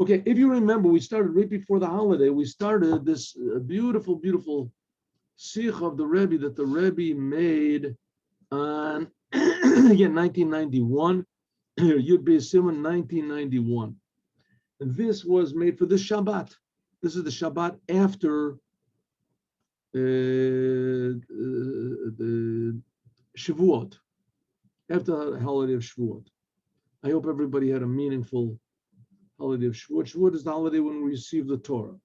Okay, if you remember, we started right before the holiday. We started this beautiful, beautiful sikh of the Rebbe that the Rebbe made on again 1991, Yud Beis Simon 1991. And this was made for this Shabbat. This is the Shabbat after the Shavuot, after the holiday of Shavuot. I hope everybody had a meaningful holiday of Shavuot. Shavuot is the holiday when we receive the Torah.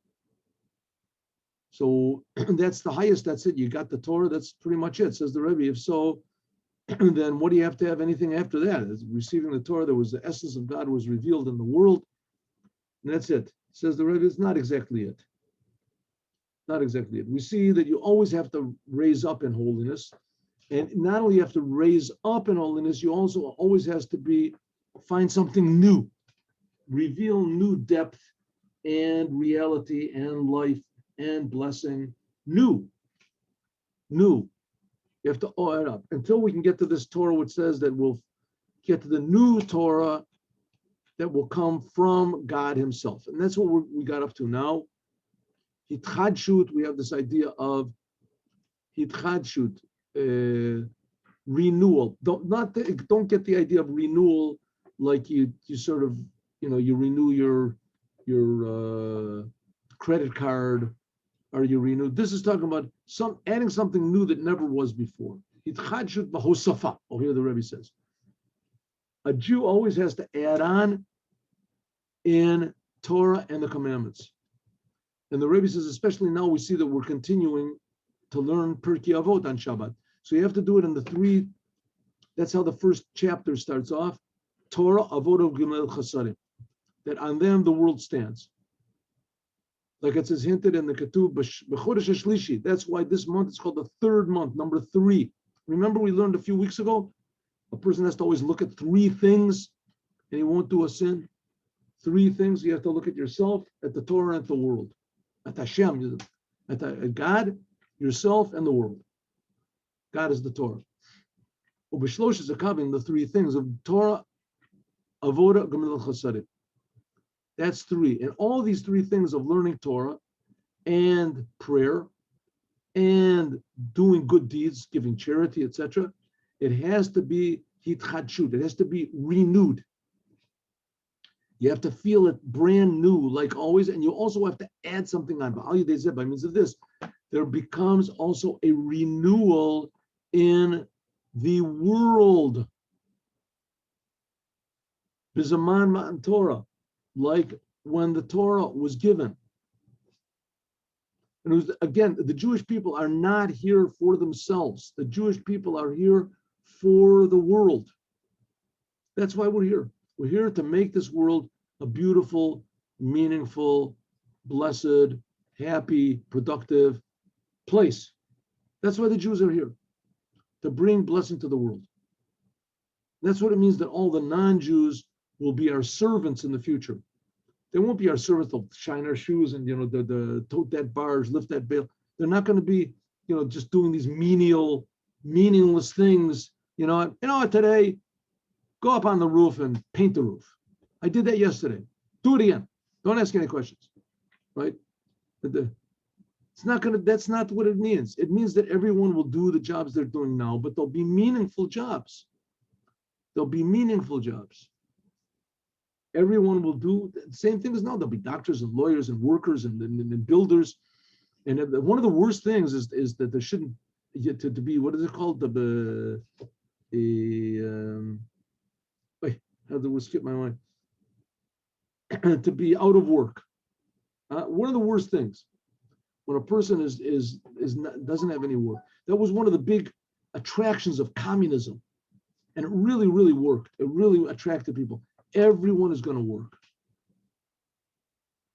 So that's the highest, that's it. You got the Torah, that's pretty much it, says the Rebbe. If so, then what do you have to have anything after that? It's receiving the Torah, there was the essence of God was revealed in the world, and that's it. Says the Rebbe, it's not exactly it. Not exactly it. We see that you always have to raise up in holiness. And not only you have to raise up in holiness, you also always has to find something new, reveal new depth and reality and life and blessing, new. You have to add up until we can get to this Torah, which says that we'll get to the new Torah that will come from God Himself. And that's what we got up to now. Hitchadshut, we have this idea of Hitchadshut, renewal. Don't get the idea of renewal like you sort of, you renew your credit card, or you renew. This is talking about adding something new that never was before. Hitchadshut b'hosafa. Oh, here the Rebbe says. A Jew always has to add on in Torah and the commandments. And the Rebbe says, especially now we see that we're continuing to learn Pirkei Avot on Shabbat. So you have to do it in the three. That's how the first chapter starts off. Torah, Avot, Gimel, Chasadim. That on them the world stands. Like it says hinted in the Ketub, B'chodesh HaShlishi. That's why this month is called the third month, number 3. Remember we learned a few weeks ago? A person has to always look at 3 things and he won't do a sin. 3 things. You have to look at yourself, at the Torah, and at the world. At Hashem, at God, yourself, and the world. God is the Torah. Ubishlosh is covering the 3 things of Torah, Avoda, Gemilut Chasadim. That's 3. And all these 3 things of learning Torah and prayer and doing good deeds, giving charity, etc., it has to be hitchadshut. It has to be renewed. You have to feel it brand new, like always, and you also have to add something on. By means of this, there becomes also a renewal in the world. Bizaman Matan Torah, like when the Torah was given. And it was, again, the Jewish people are not here for themselves. The Jewish people are here for the world. That's why we're here. We're here to make this world a beautiful, meaningful, blessed, happy, productive place. That's why the Jews are here, to bring blessing to the world. That's what it means that all the non-Jews will be our servants in the future. They won't be our servants. They'll shine our shoes and the tote that bars, lift that bale. They're not going to be just doing these meaningless things. Today, go up on the roof and paint the roof. I did that yesterday. Do it again. Don't ask any questions, right? It's not gonna. That's not what it means. It means that everyone will do the jobs they're doing now, but they'll be meaningful jobs. There'll be meaningful jobs. Everyone will do the same thing as now. There'll be doctors and lawyers and workers and builders. And one of the worst things is that there shouldn't to be, what is it called? Wait, how did it skip my mind? To be out of work. One of the worst things when a person doesn't have any work. That was one of the big attractions of communism, and it really, really worked. It really attracted people. Everyone is going to work,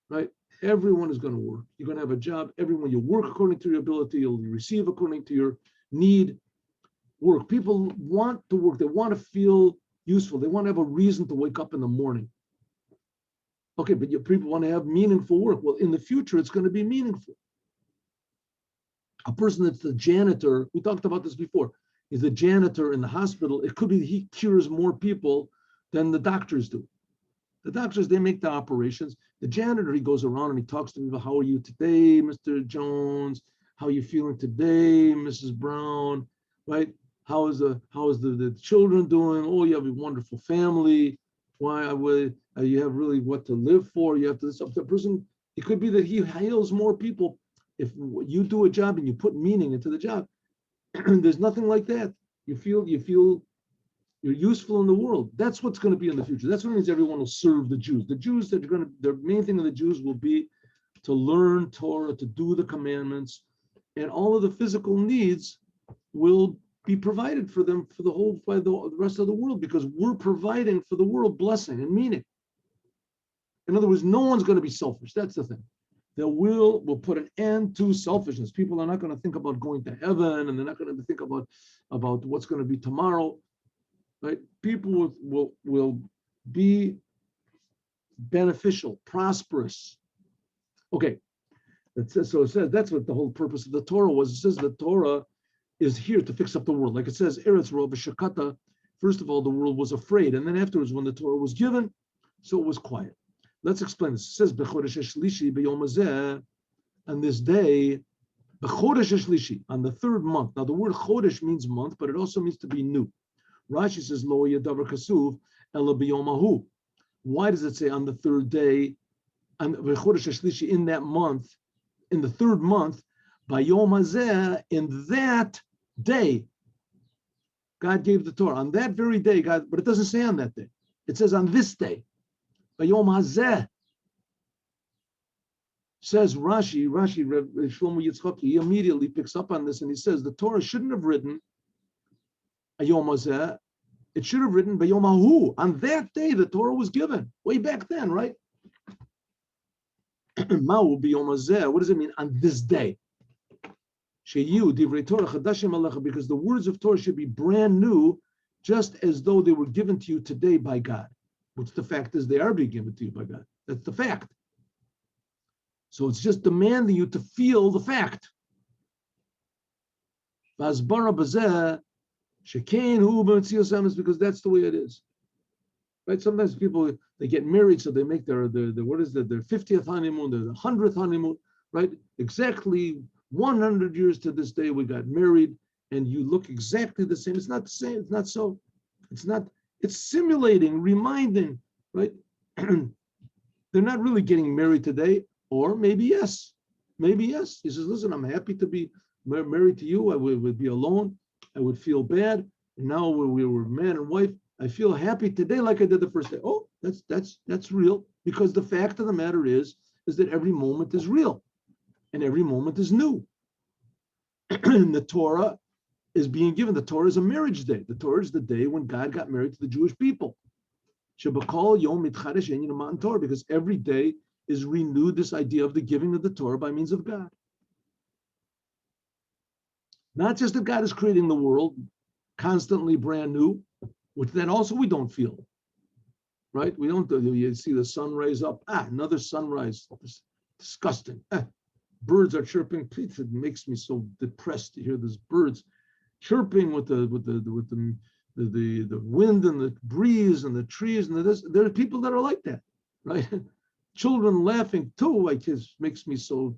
right? Everyone is going to work. You're going to have a job. Everyone, you work according to your ability. You'll receive according to your need. Work. People want to work. They want to feel useful. They want to have a reason to wake up in the morning. Okay, but your people want to have meaningful work. Well, in the future, it's going to be meaningful. A person that's the janitor, we talked about this before, is the janitor in the hospital. It could be he cures more people than the doctors do. The doctors, they make the operations. The janitor, he goes around and he talks to people. How are you today, Mr. Jones? How are you feeling today, Mrs. Brown? Right? How is the children doing? Oh, you have a wonderful family. Why you have really what to live for? You have to. The person. It could be that he heals more people if you do a job and you put meaning into the job. There's nothing like that. You feel you're useful in the world. That's what's going to be in the future. That's what means everyone will serve the Jews. The Jews that are going to, the main thing of the Jews will be to learn Torah, to do the commandments, and all of the physical needs will be provided for them for by the rest of the world, because we're providing for the world blessing and meaning. In other words, no one's going to be selfish. That's the thing. Will put an end to selfishness. People are not going to think about going to heaven, and they're not going to think about what's going to be tomorrow. Right? People will be beneficial, prosperous. Okay, so it says that's what the whole purpose of the Torah was. It says the Torah is here to fix up the world. Like it says, Eretz Roa B'Shakata. First of all, the world was afraid, and then afterwards, when the Torah was given, so it was quiet. Let's explain this. It says B'Chodesh Shlishi B'Yom Hazeh, on this day, B'Chodesh Shlishi, on the third month. Now the word Chodesh means month, but it also means to be new. Rashi says, Lo Yadavar Kasuv Ela B'Yomahu. Why does it say on the third day, and V'Chodesh Shlishi, in that month, in the third month, B'Yom Hazeh, in that day, God gave the Torah. On that very day, God, but it doesn't say on that day. It says on this day, B'Yom Hazeh. Says Rashi, Shlomo Yitzchak, he immediately picks up on this and he says the Torah shouldn't have written Yom Hazeh. It should have written B'Yom Hahu. On that day, the Torah was given. Way back then, right? Ma'u B'Yom Hazeh. What does it mean? On this day. Sheyu Divrei Torah Chadashim Alecha, because the words of Torah should be brand new, just as though they were given to you today by God. Which the fact is they are being given to you by God. That's the fact. So it's just demanding you to feel the fact. V'azbara b'zeh shekein hu b'metzias is because that's the way it is. Right? Sometimes people, they get married, so they make their their 50th honeymoon, their 100th honeymoon, right? Exactly 100 years to this day we got married, and you look exactly the same. It's not the same. It's not so. It's not. It's simulating, reminding, right? They're not really getting married today, or maybe yes. Maybe yes. He says, listen, I'm happy to be married to you. I would be alone. I would feel bad. And now we were man and wife. I feel happy today like I did the first day. Oh, that's real, because the fact of the matter is that every moment is real and every moment is new. And the Torah is being given. The Torah is a marriage day. The Torah is the day when God got married to the Jewish people. Because every day is renewed, this idea of the giving of the Torah by means of God. Not just that God is creating the world constantly brand new, which then also we don't feel, right? We don't, you see the sun rise up, another sunrise, disgusting. Birds are chirping. It makes me so depressed to hear these birds chirping with the wind and the breeze and the trees and this. There are people that are like that, right? Children laughing too. It just makes me so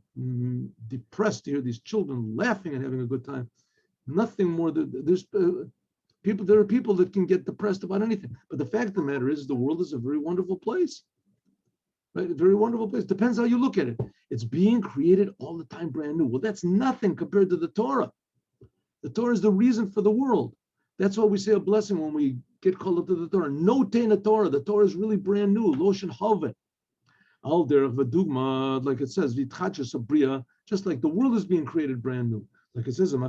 depressed to hear these children laughing and having a good time. Nothing more than there's people. There are people that can get depressed about anything. But the fact of the matter is, the world is a very wonderful place. Right? A very wonderful place. Depends how you look at it. It's being created all the time, brand new. Well, that's nothing compared to the Torah. The Torah is the reason for the world. That's why we say a blessing when we get called up to the Torah. No Tena Torah. The Torah is really brand new. Loshen Havet. Al derech v'dugma, like it says, v'itchachas abriya, just like the world is being created brand new. Like it says, that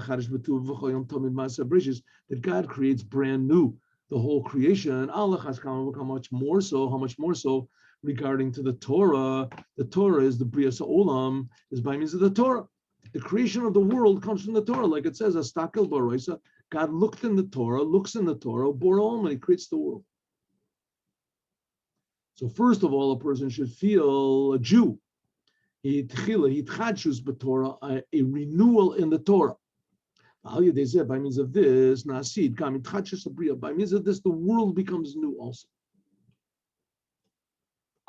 God creates brand new the whole creation. How much more so regarding to the Torah? The Torah is the Bria Sa'olam, is by means of the Torah. The creation of the world comes from the Torah. Like it says, Astakel Baroisa, God looks in the Torah, Borom, and he creates the world. So first of all, a person should feel a Jew. A renewal in the Torah. By means of this, by means of this, the world becomes new also.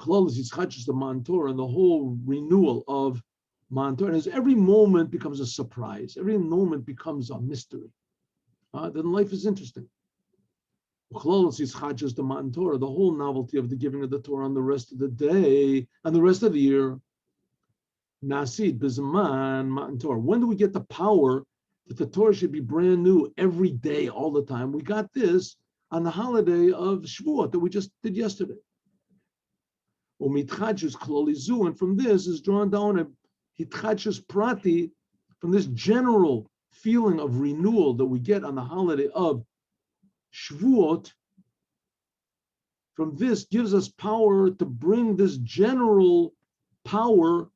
Klal is the Man Torah, and the whole renewal of Man Torah. And as every moment becomes a surprise, every moment becomes a mystery, then life is interesting. The Man Torah, the whole novelty of the giving of the Torah on the rest of the day and the rest of the year. Nasid Bizman Man Torah. When do we get the power that the Torah should be brand new every day, all the time? We got this on the holiday of Shavuot that we just did yesterday. And from this is drawn down a hitchachus prati, from this general feeling of renewal that we get on the holiday of Shavuot. From this gives us power to bring this general power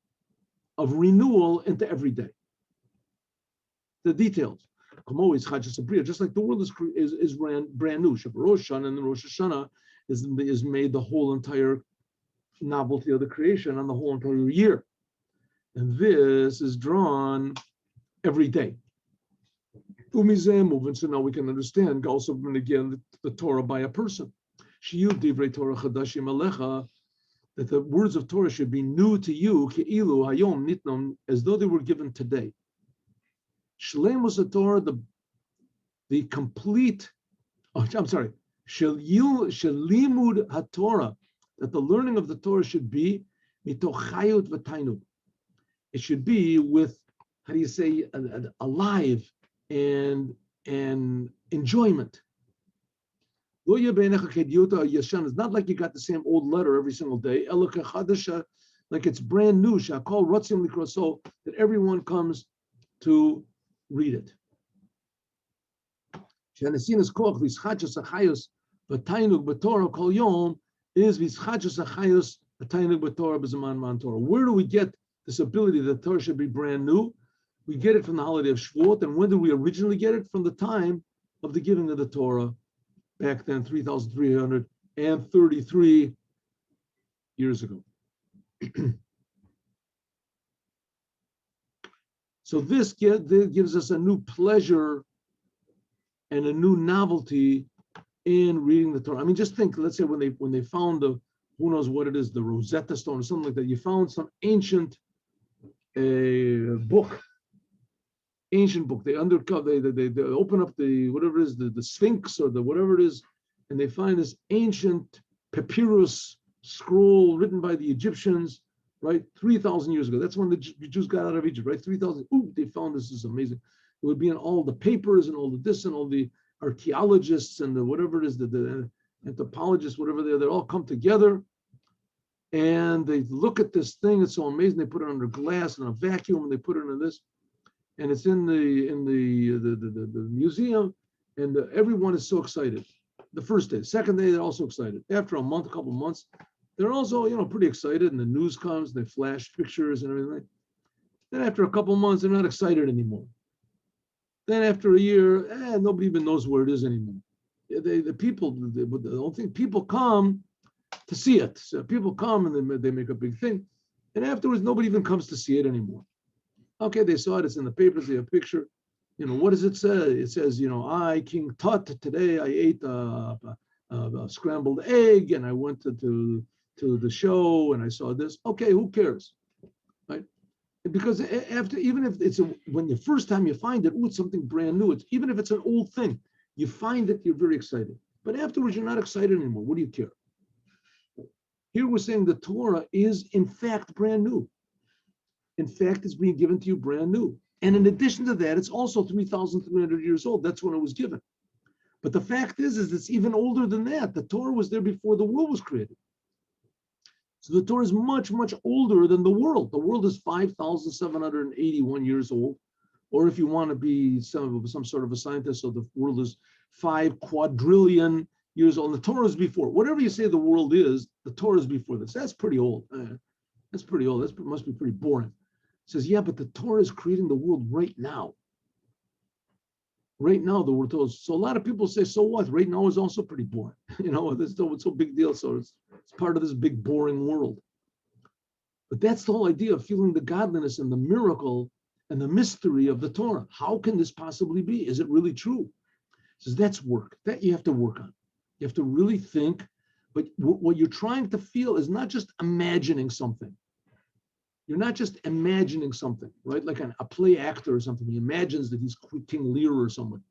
of renewal into every day. The details. Just like the world is brand new. Rosh Hashanah, and the Rosh Hashanah is made the whole entire novelty of the creation on the whole entire year. And this is drawn every day. So now we can understand also again the Torah by a person. That the words of Torah should be new to you, ke'ilu hayom nitnom, as though they were given today. Shleimus Torah, the complete, shalimud haTorah, that the learning of the Torah should be mitochayut v'tainug. It should be with, how do you say, alive and enjoyment. It's not like you got the same old letter every single day. Like it's brand new. So that everyone comes to read it. Is where do we get this ability that the Torah should be brand new? We get it from the holiday of Shavuot. And when did we originally get it? From the time of the giving of the Torah. Back then, 3,333 years ago. So this gives us a new pleasure and a new novelty in reading the Torah. I mean, just think, let's say when they found who knows what it is, the Rosetta Stone or something like that, you found some ancient book. They undercover, they open up the whatever it is, the Sphinx or the whatever it is, and they find this ancient papyrus scroll written by the Egyptians, right, 3,000 years ago. That's when the Jews got out of Egypt, right? 3,000. Ooh, they found this is amazing. It would be in all the papers and all the this and all the archaeologists and the whatever it is, the anthropologists, whatever they all come together, and they look at this thing. It's so amazing. They put it under glass and a vacuum, and they put it in this. And it's in the museum, and everyone is so excited. The first day, second day, they're also excited. After a couple months, they're also pretty excited, and the news comes, they flash pictures and everything. Then after a couple months, they're not excited anymore. Then after a year, nobody even knows where it is anymore. The don't think people come to see it. So people come and they make a big thing, and afterwards, nobody even comes to see it anymore. Okay, they saw it. It's in the papers. They have a picture. What does it say? It says, I, King Tut, today I ate a scrambled egg, and I went to the show, and I saw this. Okay, who cares, right? Because even if when the first time you find it, it's something brand new. Even if it's an old thing, you find it, you're very excited. But afterwards, you're not excited anymore. What do you care? Here we're saying the Torah is in fact brand new. In fact, it's being given to you brand new. And in addition to that, it's also 3,300 years old. That's when it was given. But the fact is it's even older than that. The Torah was there before the world was created. So the Torah is much, much older than the world. The world is 5,781 years old. Or if you want to be some sort of a scientist, so the world is 5 quadrillion years old. And the Torah is before. Whatever you say the world is, the Torah is before this. That's pretty old. That's pretty old. That must be pretty boring. It says, yeah, but the Torah is creating the world right now. Right now, the world tells. So a lot of people say, so what? Right now is also pretty boring. It's so big deal. So it's part of this big boring world. But that's the whole idea of feeling the godliness and the miracle and the mystery of the Torah. How can this possibly be? Is it really true? It says that's work. That you have to work on. You have to really think But what you're trying to feel is not just imagining something. You're not just imagining something, right? Like a play actor or something. He imagines that he's King Lear or someone.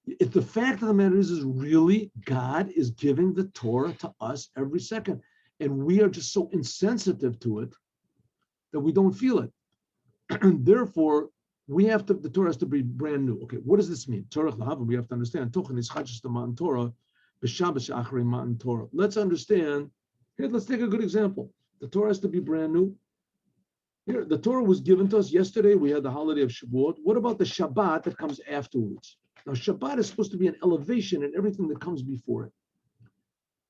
If the fact of the matter is really God is giving the Torah to us every second. And we are just so insensitive to it that we don't feel it. And therefore, the Torah has to be brand new. Okay, what does this mean? Torah, we have to understand. Let's understand. Here, let's take a good example. The Torah has to be brand new. Here, the Torah was given to us yesterday. We had the holiday of Shavuot. What about the Shabbat that comes afterwards? Now, Shabbat is supposed to be an elevation in everything that comes before it.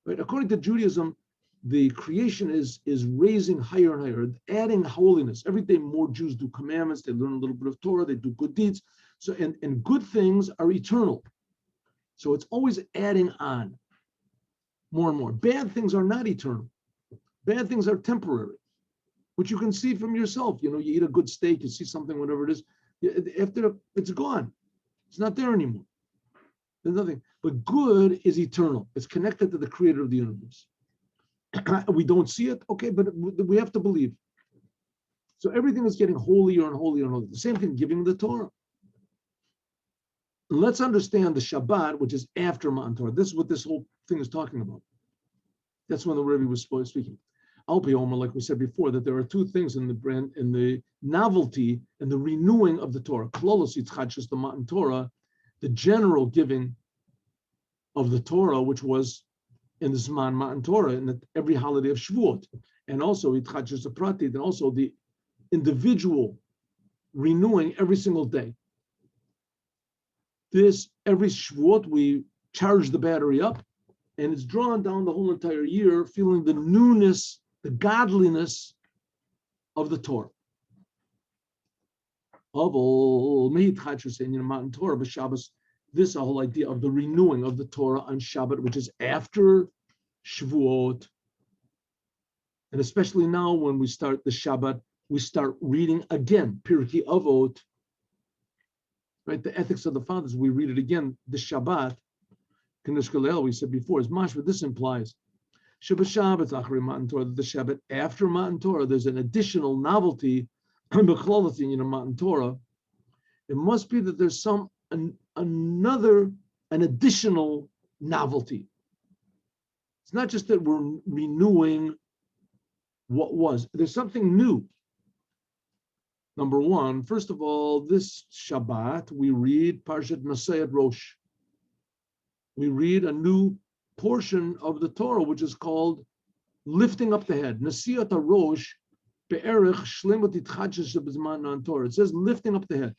Right? According to Judaism, the creation is raising higher and higher, adding holiness. Every day more Jews do commandments, they learn a little bit of Torah, they do good deeds. So and good things are eternal. So it's always adding on more and more. Bad things are not eternal. Bad things are temporary, which you can see from yourself. You eat a good steak, you see something, whatever it is, after it's gone. It's not there anymore. There's nothing. But good is eternal. It's connected to the creator of the universe. We don't see it, okay, but we have to believe. So everything is getting holier and holier and holier. The same thing, giving the Torah. Let's understand the Shabbat, which is after Matan Torah. This is what this whole thing is talking about. That's when the Rebbe was speaking. Alpi like we said before, that there are two things in the novelty and the renewing of the Torah. Klolos Yitzchadshus, the Matan Torah, the general giving of the Torah, which was in the Zman Matan Torah, in every holiday of Shavuot, and also Yitzchadshus Pratit, and also the individual renewing every single day. This every Shavuot we charge the battery up, and it's drawn down the whole entire year, feeling the newness, the godliness of the Torah. Of all Yitzchadshus in Matan Torah, B'Shabbos. This whole idea of the renewing of the Torah on Shabbat, which is after Shavuot, and especially now when we start the Shabbat, we start reading again Pirkei Avot, right? The ethics of the fathers. We read it again. The Shabbat, Kiddush Galil, we said before, is mashma. This implies Shabbat Achri Matan Torah. The Shabbat after Matan Torah, there's an additional novelty, Matan Torah. It must be that there's an additional novelty. It's not just that we're renewing what was. There's something new. Number one, first of all, this Shabbat, we read Parshat Masayat Rosh. We read a new portion of the Torah, which is called lifting up the head. Nasiyat Rosh be'erich shlemut itchadshus b'zman Torah. It says lifting up the head.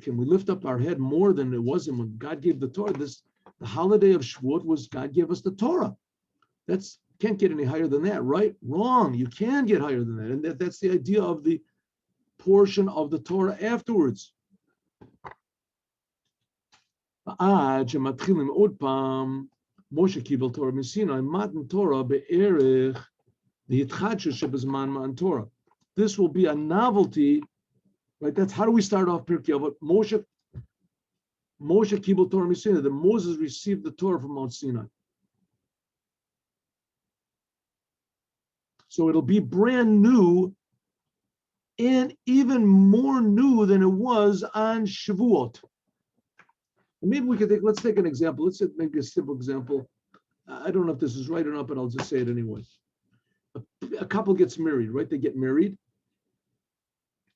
Can we lift up our head more than it was when God gave the Torah? The holiday of Shavuot was God gave us the Torah. Can't get any higher than that, right? Wrong. You can get higher than that. And that's the idea of the portion of the Torah afterwards. Moshe kibel Torah Sinai, Matan Torah be'erich the Yitzchadshus shebezman Matan Torah. This will be a novelty. Right, that's how do we start off Pirkei Avot? Moshe Kibul Torah Sinai, that Moses received the Torah from Mount Sinai. So it'll be brand new and even more new than it was on Shavuot. And maybe let's take an example. Let's take maybe a simple example. I don't know if this is right or not, but I'll just say it anyway. A couple gets married, right? They get married.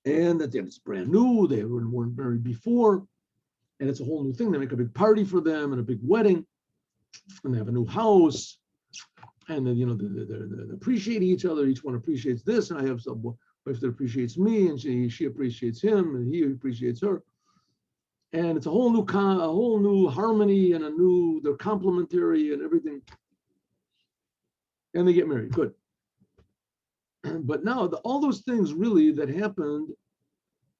And that it's brand new, they weren't married before, and it's a whole new thing. They make a big party for them and a big wedding, and they have a new house, and then they appreciate each other. Each one appreciates this, and I have some wife that appreciates me, and she appreciates him, and he appreciates her, and it's a whole new harmony and they're complementary and everything, and they get married. Good. But now all those things really that happened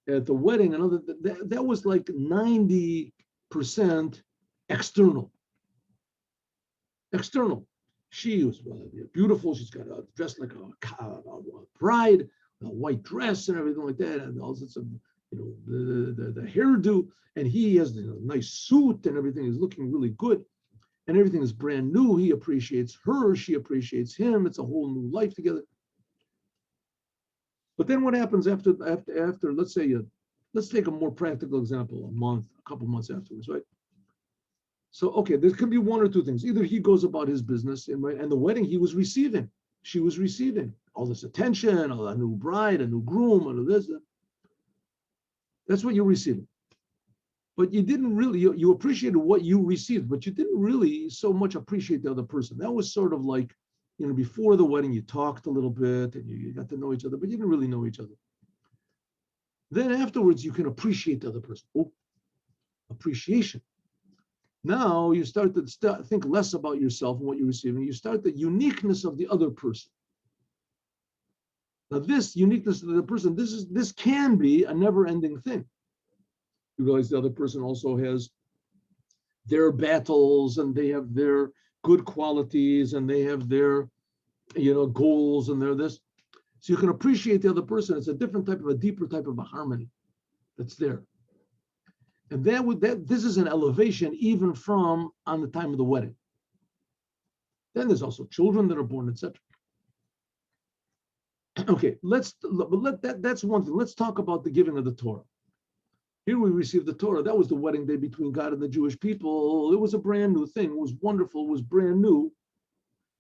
at the wedding and that was like 90% external. She was beautiful. She's got dressed like a bride, a white dress and everything like that, and all sorts of the hairdo. And he has a nice suit and everything is looking really good. and everything is brand new. He appreciates her, she appreciates him. It's a whole new life together. But then what happens after let's say, let's take a more practical example, a couple months afterwards, right? So, okay, there can be one or two things. Either he goes about his business, and the wedding he was receiving, she was receiving all this attention, all a new bride, a new groom, all of this. That's what you're receiving. But you didn't really, you appreciated what you received, but you didn't really so much appreciate the other person. That was sort of like, before the wedding, you talked a little bit and you got to know each other, but you didn't really know each other. Then afterwards, you can appreciate the other person. Oh, appreciation. Now you start to think less about yourself and what you're receiving. You start the uniqueness of the other person. Now, this uniqueness of the other person, this can be a never-ending thing. You realize the other person also has their battles, and they have their good qualities, and they have their, goals, and they're this. So you can appreciate the other person. It's a different type of a deeper type of a harmony that's there. And this is an elevation even from on the time of the wedding. Then there's also children that are born, etc. Okay, that's one thing. Let's talk about the giving of the Torah. Here we received the Torah. That was the wedding day between God and the Jewish people. It was a brand new thing. It was wonderful. It was brand new.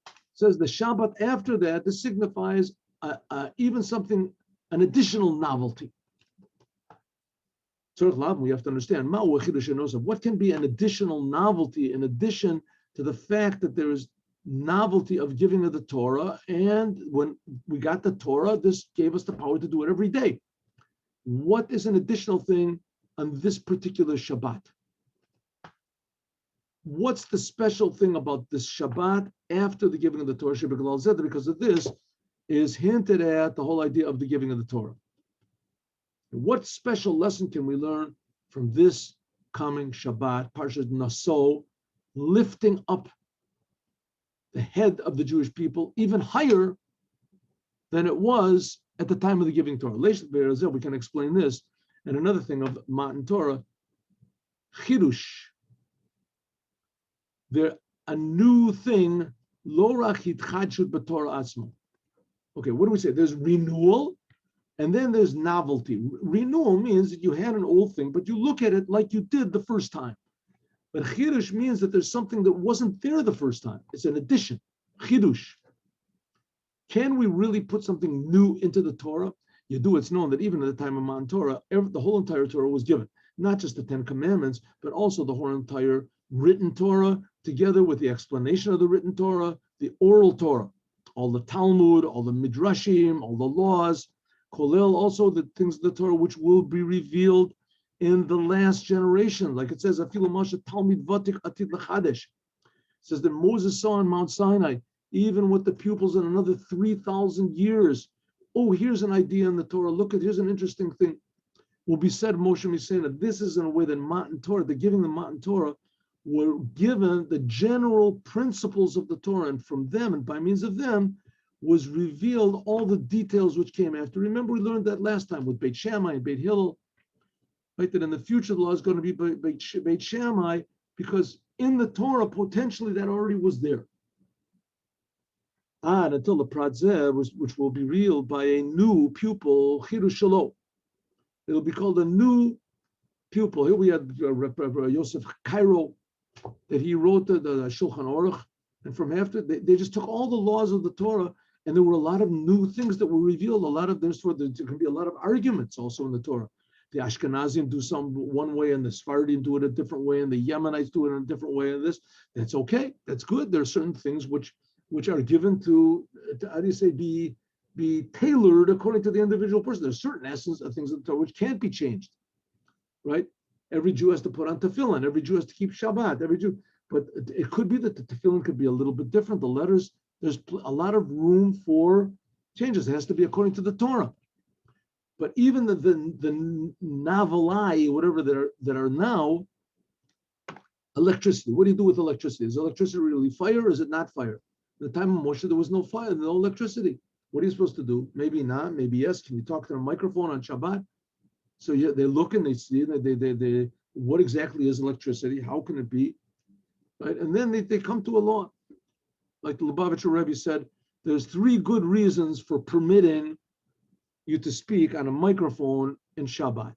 It says the Shabbat after that, this signifies even something, an additional novelty. We have to understand what can be an additional novelty in addition to the fact that there is novelty of giving of the Torah. And when we got the Torah, this gave us the power to do it every day. What is an additional thing on this particular Shabbat? What's the special thing about this Shabbat after the giving of the Torah? Because of this is hinted at the whole idea of the giving of the Torah. What special lesson can we learn from this coming Shabbat, Parshat Naso, lifting up the head of the Jewish people even higher than it was at the time of the giving Torah? We can explain this. And another thing of Matan Torah, Chidush. There a new thing, Lo Rach Hitchadshut b'Torah Atzma. Okay, what do we say? There's renewal, and then there's novelty. Renewal means that you had an old thing, but you look at it like you did the first time. But Chidush means that there's something that wasn't there the first time. It's an addition. Chidush. Can we really put something new into the Torah? You do. It's known that even at the time of Matan Torah, the whole entire Torah was given. Not just the 10 Commandments, but also the whole entire written Torah, together with the explanation of the written Torah, the oral Torah, all the Talmud, all the Midrashim, all the laws, Kolel, also the things of the Torah which will be revealed in the last generation. Like it says, Afilu Moshe Talmid Vatik Atid L'Chadesh. It says that Moses saw on Mount Sinai, even with the pupils in another 3,000 years. Oh, here's an idea in the Torah. Look, here's an interesting thing. Will be said, Moshe Messina, this is in a way that Matan Torah, the giving the Matan Torah, were given the general principles of the Torah, and from them, and by means of them, was revealed all the details which came after. Remember, we learned that last time with Beit Shammai and Beit Hillel, right? That in the future, the law is going to be Beit Shammai, because in the Torah, potentially that already was there. And until the Prat which will be revealed by a new pupil, Chidush Shelo. It'll be called a new pupil. Here we had Yosef Cairo, that he wrote the Shulchan Aruch, and from after they just took all the laws of the Torah, and there were a lot of new things that were revealed. There can be a lot of arguments also in the Torah. The Ashkenazim do one way, and the Sephardim do it a different way, and the Yemenites do it in a different way. And that's okay. That's good. There are certain things which are given to how do you say, be tailored according to the individual person. There's certain essence of things in the Torah which can't be changed, right? Every Jew has to put on tefillin. Every Jew has to keep Shabbat. But it could be that the tefillin could be a little bit different. The letters, there's a lot of room for changes. It has to be according to the Torah. But even the navalai, whatever that are now, electricity. What do you do with electricity? Is electricity really fire or is it not fire? At the time of Moshe, there was no fire, no electricity. What are you supposed to do? Maybe not, maybe yes. Can you talk to a microphone on Shabbat? So they look and they see, they what exactly is electricity? How can it be? right? And then they come to a law. Like the Lubavitcher Rebbe said, there's 3 good reasons for permitting you to speak on a microphone in Shabbat.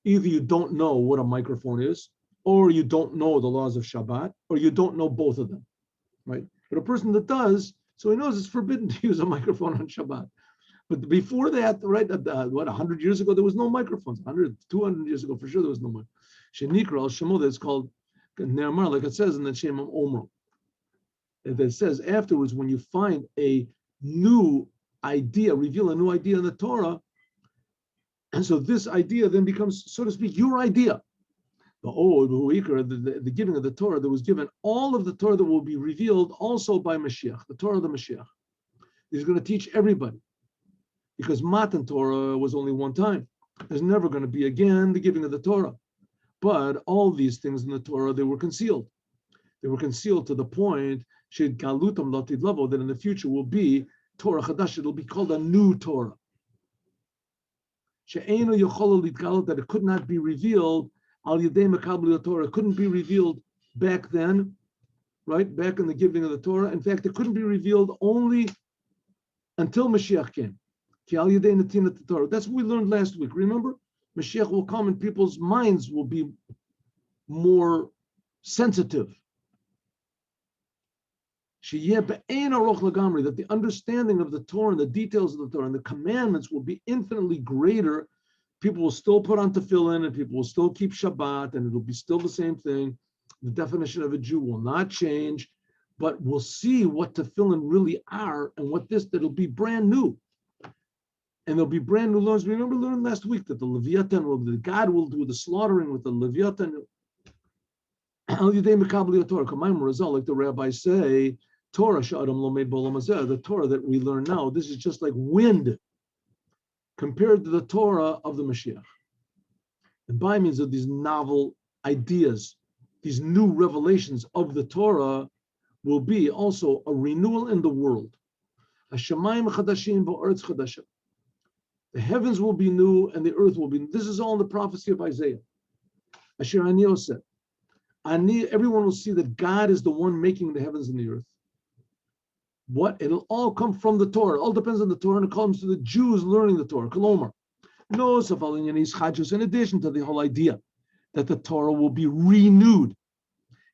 Either you don't know what a microphone is, or you don't know the laws of Shabbat, or you don't know both of them, right? But a person that does, so he knows it's forbidden to use a microphone on Shabbat. But before that, right, 100 years ago, there was no microphones. 100, 200 years ago, for sure, there was no microphone. Shenikra al-Shemo, that's called Ne'amar, like it says in the Shem Omer. That says afterwards, when you find a new idea, reveal a new idea in the Torah, and so this idea then becomes, so to speak, your idea. The giving of the Torah that was given, all of the Torah that will be revealed also by Moshiach, the Torah of the Moshiach. He's going to teach everybody, because Matan Torah was only one time. There's never going to be again the giving of the Torah. But all these things in the Torah, they were concealed. They were concealed to the point that in the future will be Torah Chadash. It'll be called a new Torah. That it could not be revealed al yedei mekabli Torah. It couldn't be revealed back then, right? Back in the giving of the Torah. In fact, it couldn't be revealed only until Mashiach came. Ki al yedei netinat Torah. That's what we learned last week. Remember, Mashiach will come and people's minds will be more sensitive. That the understanding of the Torah and the details of the Torah and the commandments will be infinitely greater. People will still put on tefillin and people will still keep Shabbat, and it'll be still the same thing. The definition of a Jew will not change, but we'll see what tefillin really are and what that'll be brand new. And there'll be brand new laws. Remember, we learned last week that the Leviathan God will do the slaughtering with the Leviathan. Like the rabbis say, Torah the Torah that we learn now, this is just like wind compared to the Torah of the Mashiach. And by means of these novel ideas, these new revelations of the Torah will be also a renewal in the world. The heavens will be new and the earth will be new. This is all in the prophecy of Isaiah. Asher Anio said, everyone will see that God is the one making the heavens and the earth. It'll all come from the Torah. It all depends on the Torah, and it comes to the Jews learning the Torah. Kolomar. No, in addition to the whole idea that the Torah will be renewed.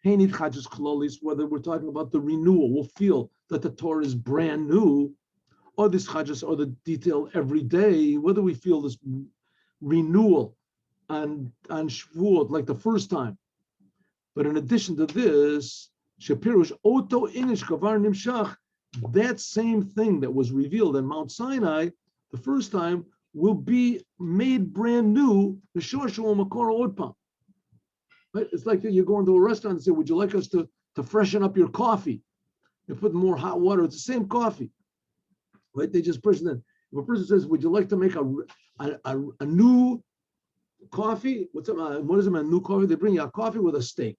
Whether we're talking about the renewal, we'll feel that the Torah is brand new, or this chajus, or the detail every day, whether we feel this renewal on Shavuot like the first time. But in addition to this, Shapirush Oto Inish Kavar Nimshach, that same thing that was revealed in Mount Sinai the first time will be made brand new. Right? It's like you go into a restaurant and say, would you like us to freshen up your coffee? You put more hot water, it's the same coffee. Right? They just push it in. If a person says, would you like to make a new coffee? What is it, a new coffee? They bring you a coffee with a steak.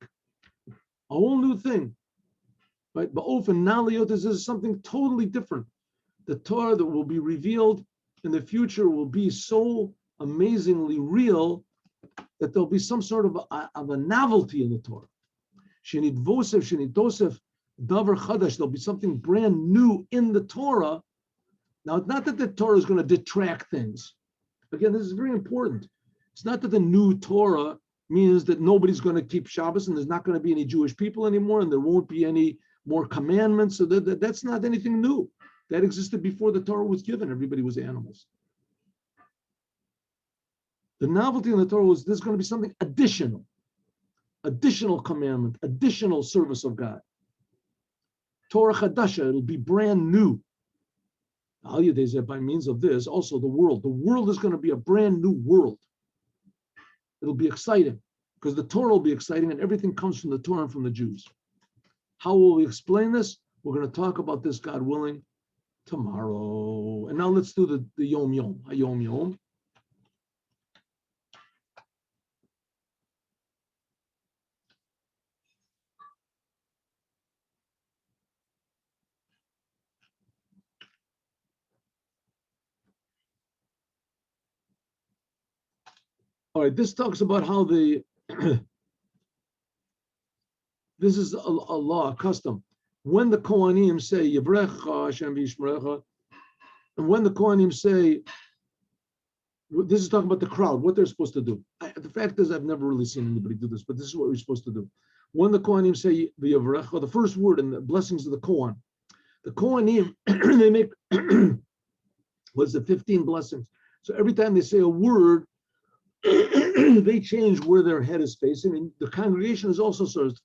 A whole new thing. Right? But often Naliyot is something totally different. The Torah that will be revealed in the future will be so amazingly real that there'll be some sort of a novelty in the Torah. Shenit Dosef, Davar Chadash, there'll be something brand new in the Torah. Now, it's not that the Torah is going to detract things. Again, this is very important. It's not that the new Torah means that nobody's going to keep Shabbos and there's not going to be any Jewish people anymore and there won't be any more commandments. So that's not anything new. That existed before the Torah was given. Everybody was animals. The novelty in the Torah was there's going to be something additional commandment, additional service of God. Torah Chadasha, it'll be brand new. By means of this, also the world. The world is going to be a brand new world. It'll be exciting because the Torah will be exciting and everything comes from the Torah and from the Jews. How will we explain this? We're going to talk about this, God willing, tomorrow. And now let's do the Yom Yom. Yom Yom. All right, this talks about how the this is a law, a custom. When the Kohanim say Yivrecha Hashem v'Yishmerecha, and when the Kohanim say, this is talking about the crowd, what they're supposed to do. The fact is, I've never really seen anybody do this, but this is what we're supposed to do. When the Kohanim say V'Yavrecha, the first word in the blessings of the Kohan, the Kohanim, they make, what's the 15 blessings? So every time they say a word, they change where their head is facing, and the congregation is also served.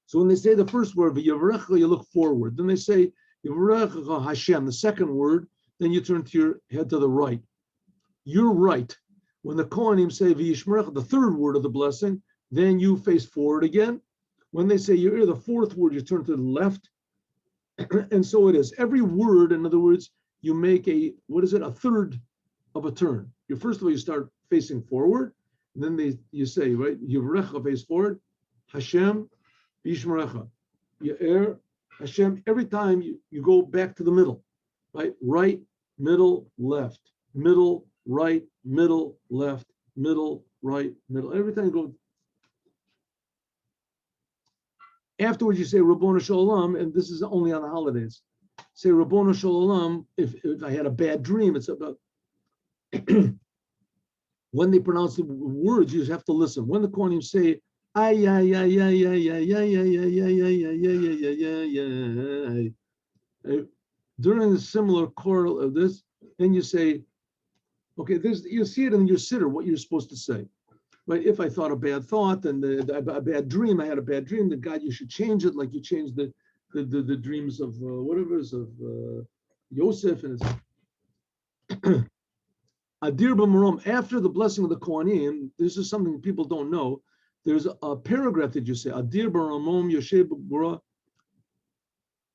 So when they say the first word, V'Yavrecha, you look forward. Then they say Yivrecha Hashem, the second word, then you turn to your head to the right. You're right. When the Kohanim say V'Yishmerecha, the third word of the blessing, then you face forward again. When they say you're the fourth word, you turn to the left. And so it is. Every word, in other words, you make a third of a turn. First of all, you start facing forward. And then you say, right, Yivrecha, face forward, Hashem, V'Yishmerecha. Ye'er, Hashem, every time you go back to the middle, right? Right, middle, left, middle, right, middle, left, middle, right, middle. Every time you go. Afterwards, you say Rabbonu Shalom, and this is only on the holidays. Say Rabbonu Shalom. If I had a bad dream, it's about when they pronounce the words, you just have to listen. When the Kohanim say ay ay ay ay ay ay ay ay ay ay, during a similar choral of this, then you say, okay, you see it in your sitter, what you're supposed to say. Right? If I thought a bad thought and a bad dream, I had a bad dream, then God, you should change it like you changed the dreams of whatever is of Yosef and Adir b'marom. After the blessing of the Kohanim, this is something people don't know. There's a paragraph that you say, Adir b'marom yoshe b'bura.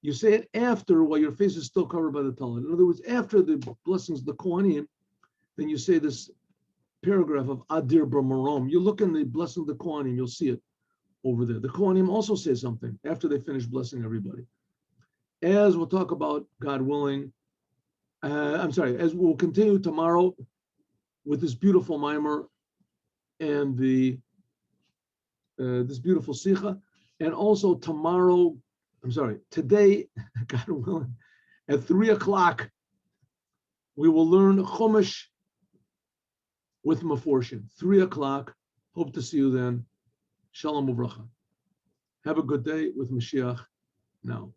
You say it after while your face is still covered by the talent. In other words, after the blessings of the Kohanim, then you say this paragraph of Adir b'marom. You look in the blessing of the Kohanim, you'll see it over there. The Kohanim also say something after they finish blessing everybody. As we'll talk about, God willing, as we'll continue tomorrow with this beautiful mimer and this beautiful sikha, and also today, God willing, at 3:00, we will learn Chumash with Meforshim. 3:00. Hope to see you then. Shalom uvracha. Have a good day with Moshiach now.